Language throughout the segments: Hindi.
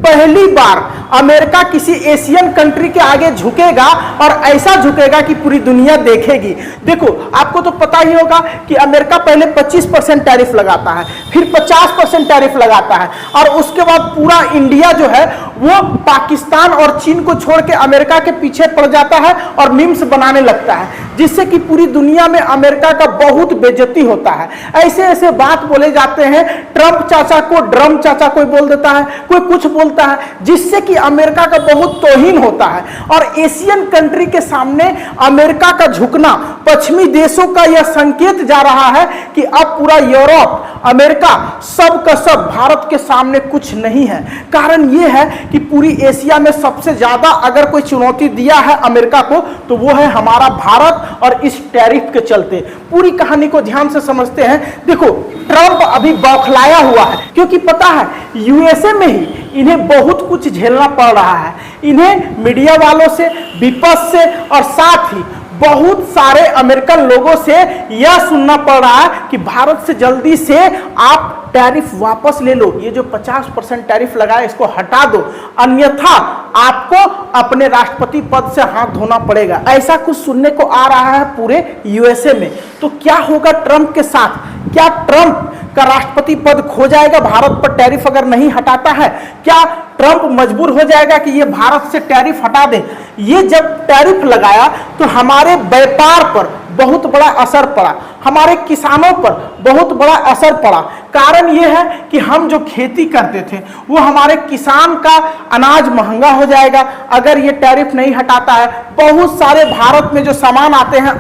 पहली बार अमेरिका किसी एशियन कंट्री के आगे झुकेगा और ऐसा झुकेगा कि पूरी दुनिया देखेगी। देखो, आपको तो पता ही होगा कि अमेरिका पहले 25% टैरिफ लगाता है, फिर 50% टैरिफ लगाता है, और उसके बाद पूरा इंडिया जो है वो पाकिस्तान और चीन को छोड़ के अमेरिका के पीछे पड़ जाता है और मीम्स बनाने लगता है, जिससे कि पूरी दुनिया में अमेरिका का बहुत बेइज्जती होता है। ऐसे ऐसे बात बोले जाते हैं, ट्रंप चाचा को ड्रम चाचा कोई बोल देता है, कोई कुछ बोलता है, जिससे कि अमेरिका का बहुत तौहीन होता है। और एशियन कंट्री के सामने अमेरिका का झुकना पश्चिमी देशों का यह संकेत जा रहा है कि अब पूरा यूरोप, अमेरिका, सब का सब भारत के सामने कुछ नहीं है। कारण यह है कि पूरी एशिया में सबसे ज्यादा अगर कोई चुनौती दिया है अमेरिका को तो वो है हमारा भारत, और इस टैरिफ के चलते। पूरी कहानी को ध्यान से समझते हैं। देखो, ट्रंप अभी बौखलाया हुआ है, क्योंकि पता है यूएसए में ही इन्हें बहुत कुछ झेलना पड़ रहा है। इन्हें मीडिया वालों से, विपक्ष से, और साथ ही बहुत सारे अमेरिकन लोगों से यह सुनना पड़ रहा है कि भारत से जल्दी से आप टैरिफ वापस ले लो, ये जो 50% टैरिफ लगाया इसको हटा दो, अन्यथा आपको अपने राष्ट्रपति पद से हाथ धोना पड़ेगा। ऐसा कुछ सुनने को आ रहा है पूरे यूएसए में। तो क्या होगा ट्रंप के साथ? क्या ट्रंप का राष्ट्रपति पद खो जाएगा भारत पर टैरिफ अगर नहीं हटाता है? क्या ट्रंप मजबूर हो जाएगा कि ये भारत से टैरिफ हटा दे? ये जब टैरिफ लगाया तो हमारे व्यापार पर बहुत बड़ा असर पड़ा, हमारे किसानों पर बहुत बड़ा असर पड़ा। कारण यह है कि हम जो खेती करते थे वो हमारे किसान का अनाज महंगा हो जाएगा अगर ये टैरिफ नहीं हटाता है। बहुत सारे भारत में जो सामान आते हैं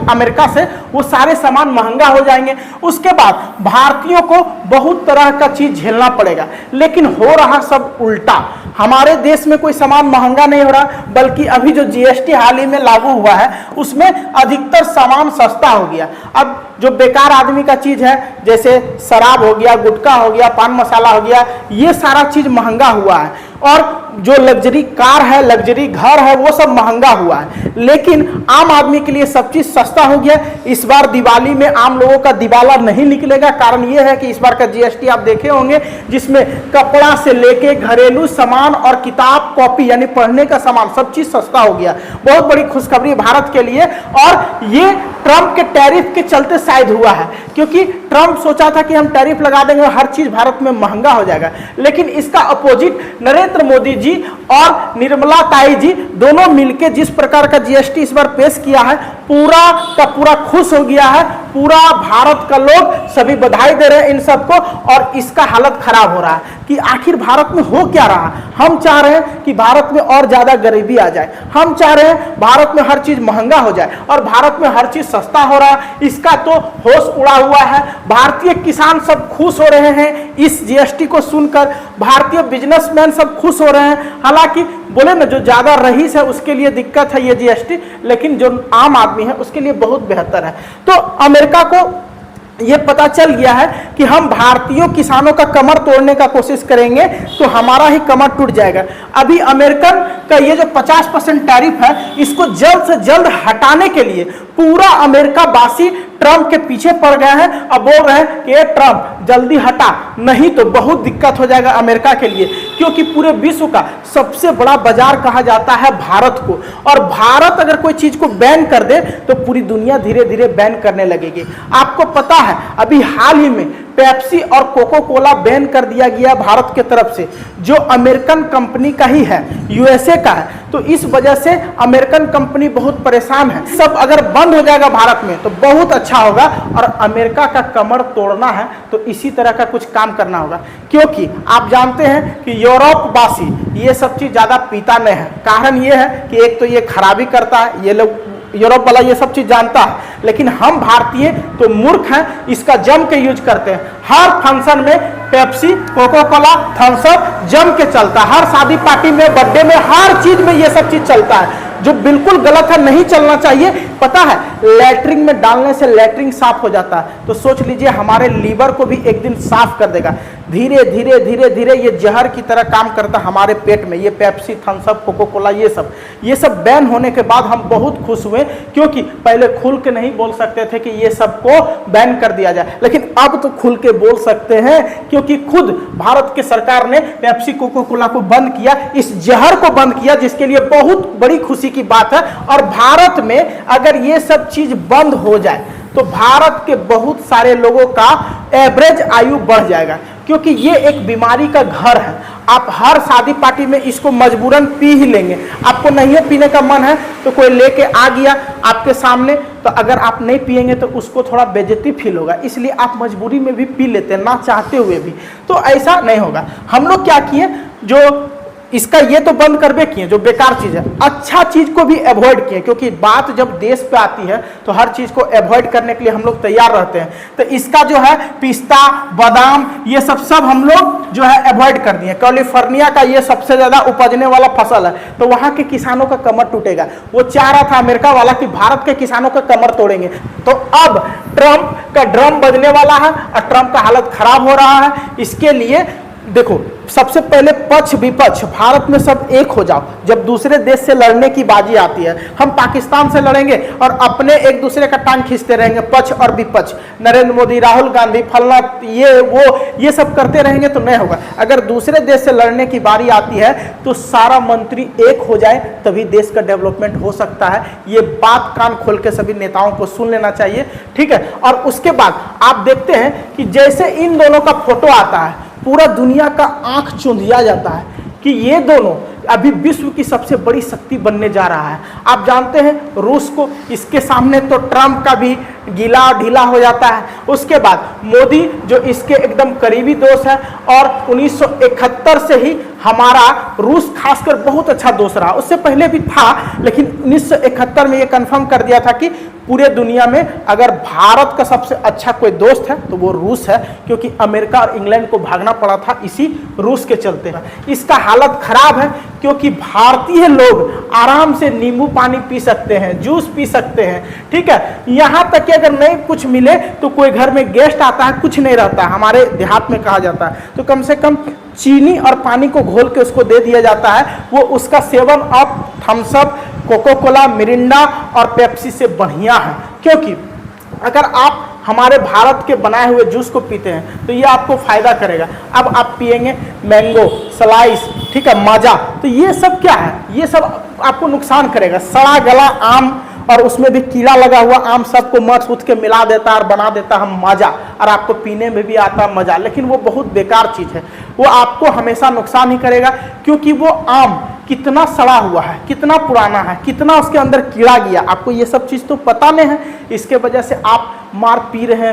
अमेरिका से, वो सारे सामान महंगा हो जाएंगे। उसके बाद भारतीयों को बहुत तरह का चीज झेलना पड़ेगा। लेकिन हो रहा सब उल्टा, हमारे देश में कोई सामान महंगा नहीं हो रहा, बल्कि अभी जो जीएसटी हाल ही में लागू हुआ है उसमें अधिकतर सामान सस्ता हो गया। अब जो बेकार आदमी का चीज है, जैसे शराब हो गया, गुटखा हो गया, पान मसाला हो गया, ये सारा चीज महंगा हुआ है। और जो लग्जरी कार है, लग्जरी घर है, वो सब महंगा हुआ है। लेकिन आम आदमी के लिए सब चीज सस्ता हो गया। इस बार दिवाली में आम लोगों का दिवाला नहीं निकलेगा। कारण यह है कि इस बार का जीएसटी आप देखे होंगे, जिसमें कपड़ा से लेके घरेलू सामान और किताब कॉपी यानी पढ़ने का सामान सब चीज सस्ता हो गया। बहुत बड़ी खुशखबरी भारत के लिए। और ये ट्रंप के टैरिफ के चलते शायद हुआ है, क्योंकि ट्रंप सोचा था कि हम टैरिफ लगा देंगे और हर चीज भारत में महंगा हो जाएगा। लेकिन इसका अपोजिट नरेंद्र मोदी जी और निर्मला ताई जी दोनों मिलकर जिस प्रकार का जीएसटी इस बार पेश किया है, पूरा का पूरा खुश हो गया है। पूरा भारत का लोग सभी बधाई दे रहे हैं इन सबको। और इसका हालत खराब हो रहा है कि आखिर भारत में हो क्या रहा। हम चाह रहे हैं कि भारत में और ज्यादा गरीबी आ जाए, हम चाह रहे हैं भारत में हर चीज महंगा हो जाए और भारत में हर चीज सस्ता हो रहा है। इसका तो होश उड़ा हुआ है। भारतीय किसान सब खुश हो रहे हैं इस जीएसटी को सुनकर, भारतीय बिजनेसमैन सब खुश हो रहे हैं। हालांकि बोले ना, जो ज्यादा रईस है उसके लिए दिक्कत है ये जीएसटी, लेकिन जो आम आदमी है उसके लिए बहुत बेहतर है। तो अमेरिका को ये पता चल गया है कि हम भारतीयों किसानों का कमर तोड़ने का कोशिश करेंगे तो हमारा ही कमर टूट जाएगा। अभी अमेरिकन का ये जो 50% टैरिफ है, इसको जल्द से जल्द हटाने के लिए पूरा अमेरिका वासी ट्रंप के पीछे पड़ गए हैं। अब बोल रहे हैं कि ये ट्रंप जल्दी हटा, नहीं तो बहुत दिक्कत हो जाएगा अमेरिका के लिए, क्योंकि पूरे विश्व का सबसे बड़ा बाजार कहा जाता है भारत को। और भारत अगर कोई चीज को बैन कर दे तो पूरी दुनिया धीरे धीरे बैन करने लगेगी। आपको पता है अभी हाल ही में पेप्सी और कोको कोला बैन कर दिया गया भारत के तरफ से, जो अमेरिकन कंपनी का ही है, यूएसए का है। तो इस वजह से अमेरिकन कंपनी बहुत परेशान है। सब अगर बंद हो जाएगा भारत में तो बहुत अच्छा होगा। और अमेरिका का कमर तोड़ना है तो इसी तरह का कुछ काम करना होगा, क्योंकि आप जानते हैं कि यूरोप वासी ये सब चीज ज्यादा पीता नहीं है। कारण ये है कि एक तो ये खराबी करता है, ये लोग यूरोप वाला ये सब चीज जानता है, लेकिन हम भारतीय तो मूर्ख हैं, इसका जम के यूज करते हैं। हर फंक्शन में Pepsi, Coca Cola, Thums Up जम के चलता है। हर शादी पार्टी में, बर्थडे में, हर चीज में ये सब चीज चलता है, जो बिल्कुल गलत है, नहीं चलना चाहिए। पता है लैट्रिन में डालने से लैट्रिन साफ हो जाता है, तो सोच लीजिए हमारे लीवर को भी एक दिन साफ कर देगा। धीरे धीरे धीरे धीरे ये जहर की तरह काम करता हमारे पेट में। ये Pepsi, Thums Up, Coca Cola ये सब बैन होने के बाद हम बहुत खुश हुए, क्योंकि पहले खुल के नहीं बोल सकते थे कि ये सबको बैन कर दिया जाए, लेकिन अब तो खुल के बोल सकते हैं, क्योंकि खुद भारत की सरकार ने पेप्सी, कोको कोला को बंद किया, इस जहर को बंद किया, जिसके लिए बहुत बड़ी खुशी की बात है। और भारत में अगर ये सब चीज बंद हो जाए तो भारत के बहुत सारे लोगों का एवरेज आयु बढ़ जाएगा, क्योंकि ये एक बीमारी का घर है। आप हर शादी पार्टी में इसको मजबूरन पी ही लेंगे। आपको नहीं पीने का मन है तो कोई लेके आ गया आपके सामने, तो अगर आप नहीं पिएंगे तो उसको थोड़ा बेइज्जती फील होगा, इसलिए आप मजबूरी में भी पी लेते हैं, ना चाहते हुए भी। तो ऐसा नहीं होगा। हम लोग क्या किए, जो इसका ये तो बंद करबे किए, जो बेकार चीज है, अच्छा चीज को भी अवॉइड किए, क्योंकि बात जब देश पे आती है तो हर चीज को अवॉइड करने के लिए हम लोग तैयार रहते हैं। तो इसका जो है पिस्ता, बादाम, ये सब हम लोग जो है अवॉइड कर दिए। कैलिफोर्निया का ये सबसे ज्यादा उपजने वाला फसल है, तो वहां के किसानों का कमर टूटेगा। वो चाह रहा था अमेरिका वाला कि भारत के किसानों का कमर तोड़ेंगे। तो अब ट्रंप का ड्रम बजने वाला है और ट्रंप का हालत खराब हो रहा है। इसके लिए देखो, सबसे पहले पक्ष विपक्ष भारत में सब एक हो जाओ। जब दूसरे देश से लड़ने की बाजी आती है, हम पाकिस्तान से लड़ेंगे और अपने एक दूसरे का टांग खींचते रहेंगे, पक्ष और विपक्ष, नरेंद्र मोदी, राहुल गांधी, फलना, ये वो, ये सब करते रहेंगे तो नहीं होगा। अगर दूसरे देश से लड़ने की बारी आती है तो सारा मंत्री एक हो जाए, तभी देश का डेवलपमेंट हो सकता है। ये बात कान खोल के सभी नेताओं को सुन लेना चाहिए, ठीक है। और उसके बाद आप देखते हैं कि जैसे इन दोनों का फोटो आता है, पूरा दुनिया का आंख चुंधिया जाता है कि ये दोनों अभी विश्व की सबसे बड़ी शक्ति बनने जा रहा है। आप जानते हैं रूस को, इसके सामने तो ट्रंप का भी गीला और ढीला हो जाता है। उसके बाद मोदी जो इसके एकदम करीबी दोस्त है, और 1971 से ही हमारा रूस खासकर बहुत अच्छा दोस्त रहा। उससे पहले भी था, लेकिन 1971 में ये कंफर्म कर दिया था कि पूरे दुनिया में अगर भारत का सबसे अच्छा कोई दोस्त है तो वो रूस है, क्योंकि अमेरिका और इंग्लैंड को भागना पड़ा था इसी रूस के चलते। इसका हालत खराब है, क्योंकि भारतीय लोग आराम से नींबू पानी पी सकते हैं, जूस पी सकते हैं, ठीक है। यहाँ तक कि अगर नहीं कुछ मिले तो कोई घर में गेस्ट आता है, कुछ नहीं रहता है, हमारे देहात में कहा जाता है, तो कम से कम चीनी और पानी को घोल के उसको दे दिया जाता है। वो उसका सेवन अब Thums Up, Coca Cola, Mirinda और पेप्सी से बढ़िया है, क्योंकि अगर आप हमारे भारत के बनाए हुए जूस को पीते हैं तो ये आपको फायदा करेगा। अब आप पिएंगे मैंगो, स्लाइस, ठीक है, माजा, तो ये सब क्या है, ये सब आपको नुकसान करेगा। सड़ा गला आम और उसमें भी कीड़ा लगा हुआ आम सबको मत उठ के मिला देता और बना देता हम माजा, और आपको पीने में भी आता मजा, लेकिन वो बहुत बेकार चीज़ है। वो आपको हमेशा नुकसान ही करेगा, क्योंकि वो आम कितना सड़ा हुआ है, कितना पुराना है, कितना उसके अंदर कीड़ा गया, आपको ये सब चीज़ तो पता नहीं है। इसके वजह से आप मार पी रहे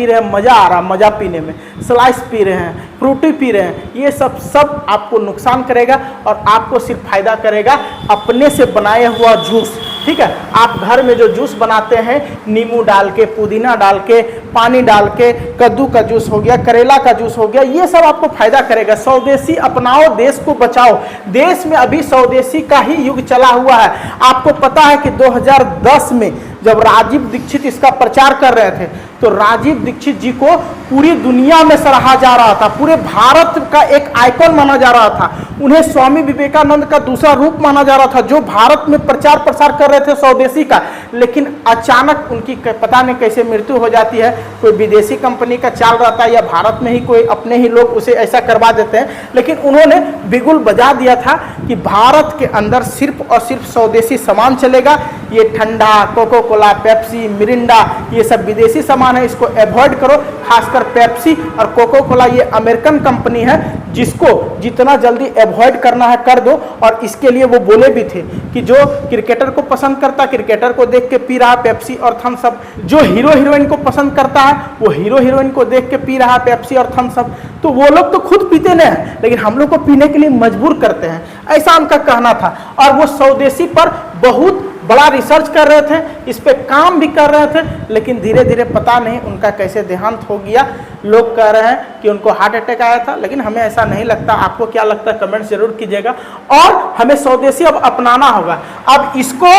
हैं, मज़ा आ रहा, मज़ा पीने में, स्लाइस पी रहे हैं, फ्रूटी पी रहे हैं, ये सब आपको नुकसान करेगा और आपको सिर्फ फायदा करेगा अपने से बनाया हुआ जूस, ठीक है। आप घर में जो जूस बनाते हैं, नींबू डाल के, पुदीना डाल के, पानी डाल के, कद्दू का जूस हो गया, करेला का जूस हो गया, ये सब आपको फायदा करेगा। स्वदेशी अपनाओ, देश को बचाओ। देश में अभी स्वदेशी का ही युग चला हुआ है। आपको पता है कि 2010 में जब राजीव दीक्षित इसका प्रचार कर रहे थे, तो राजीव दीक्षित जी को पूरी दुनिया में सराहा जा रहा था, पूरे भारत का एक आइकॉन माना जा रहा था। उन्हें स्वामी विवेकानंद का दूसरा रूप माना जा रहा था, जो भारत में प्रचार प्रसार कर रहे थे स्वदेशी का। लेकिन अचानक उनकी पता नहीं कैसे मृत्यु हो जाती है। कोई विदेशी कंपनी का चाल रहता है या भारत में ही कोई अपने ही लोग उसे ऐसा करवा देते हैं। लेकिन उन्होंने बिगुल बजा दिया था कि भारत के अंदर सिर्फ और सिर्फ स्वदेशी सामान चलेगा। ये ठंडा, कोको कोला, पेप्सी, मिरिंडा, ये सब विदेशी सामान है, इसको अवॉइड करो। खासकर पेप्सी और कोको कोला ये अमेरिकन कंपनी है, जिसको जितना जल्दी अवॉइड करना है कर दो। और इसके लिए वो बोले भी थे कि जो क्रिकेटर को पसंद करता है, क्रिकेटर को देख के पी रहा है पेप्सी और थम्स अप, जो हीरो हीरोइन को पसंद करता है वो हीरो हीरोइन को देख के पी रहा है पेप्सी और थम्स अप। तो वो लोग तो खुद पीते नहीं हैं, लेकिन हम लोग को पीने के लिए मजबूर करते हैं, ऐसा उनका कहना था। और वो स्वदेशी पर बहुत बड़ा रिसर्च कर रहे थे, इस पे काम भी कर रहे थे, लेकिन धीरे धीरे पता नहीं उनका कैसे देहांत हो गया। लोग कह रहे हैं कि उनको हार्ट अटैक आया था, लेकिन हमें ऐसा नहीं लगता। आपको क्या लगता है कमेंट जरूर कीजिएगा। और हमें स्वदेशी अब अपनाना होगा, अब इसको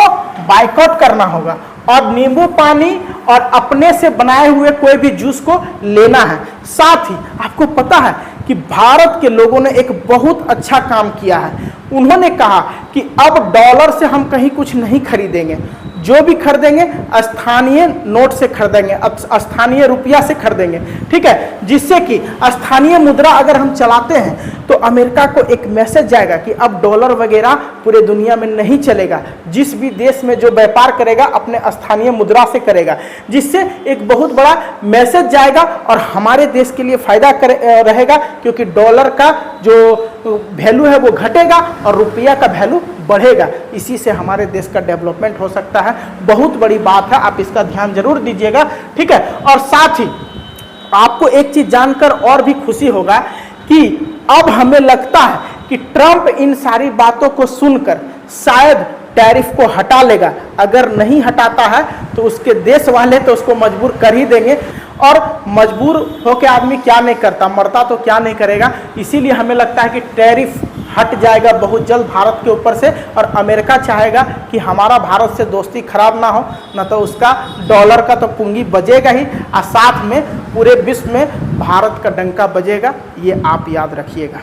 बाइकआउट करना होगा। और नींबू पानी और अपने से बनाए हुए कोई भी जूस को लेना है। साथ ही आपको पता है कि भारत के लोगों ने एक बहुत अच्छा काम किया है। उन्होंने कहा कि अब डॉलर से हम कहीं कुछ नहीं खरीदेंगे, जो भी खरीदेंगे स्थानीय नोट से खरीदेंगे, स्थानीय रुपया से खरीदेंगे, ठीक है। जिससे कि स्थानीय मुद्रा अगर हम चलाते हैं तो अमेरिका को एक मैसेज जाएगा कि अब डॉलर वगैरह पूरे दुनिया में नहीं चलेगा, जिस भी देश में जो व्यापार करेगा अपने स्थानीय मुद्रा से करेगा, जिससे एक बहुत बड़ा मैसेज जाएगा और हमारे देश के लिए फायदा रहेगा, क्योंकि डॉलर का जो वैल्यू है वो घटेगा और रुपया का वैल्यू बढ़ेगा। इसी से हमारे देश का डेवलपमेंट हो सकता है। बहुत बड़ी बात है, आप इसका ध्यान जरूर दीजिएगा, ठीक है। और साथ ही आपको एक चीज जानकर और भी खुशी होगा कि अब हमें लगता है कि ट्रंप इन सारी बातों को सुनकर शायद टैरिफ को हटा लेगा। अगर नहीं हटाता है तो उसके देश वाले तो उसको मजबूर कर ही देंगे, और मजबूर होकर आदमी क्या नहीं करता, मरता तो क्या नहीं करेगा। इसीलिए हमें लगता है कि टैरिफ हट जाएगा बहुत जल्द भारत के ऊपर से, और अमेरिका चाहेगा कि हमारा भारत से दोस्ती खराब ना हो, न तो उसका डॉलर का तो पूंगी बजेगा ही, और साथ में पूरे विश्व में भारत का डंका बजेगा। ये आप याद रखिएगा।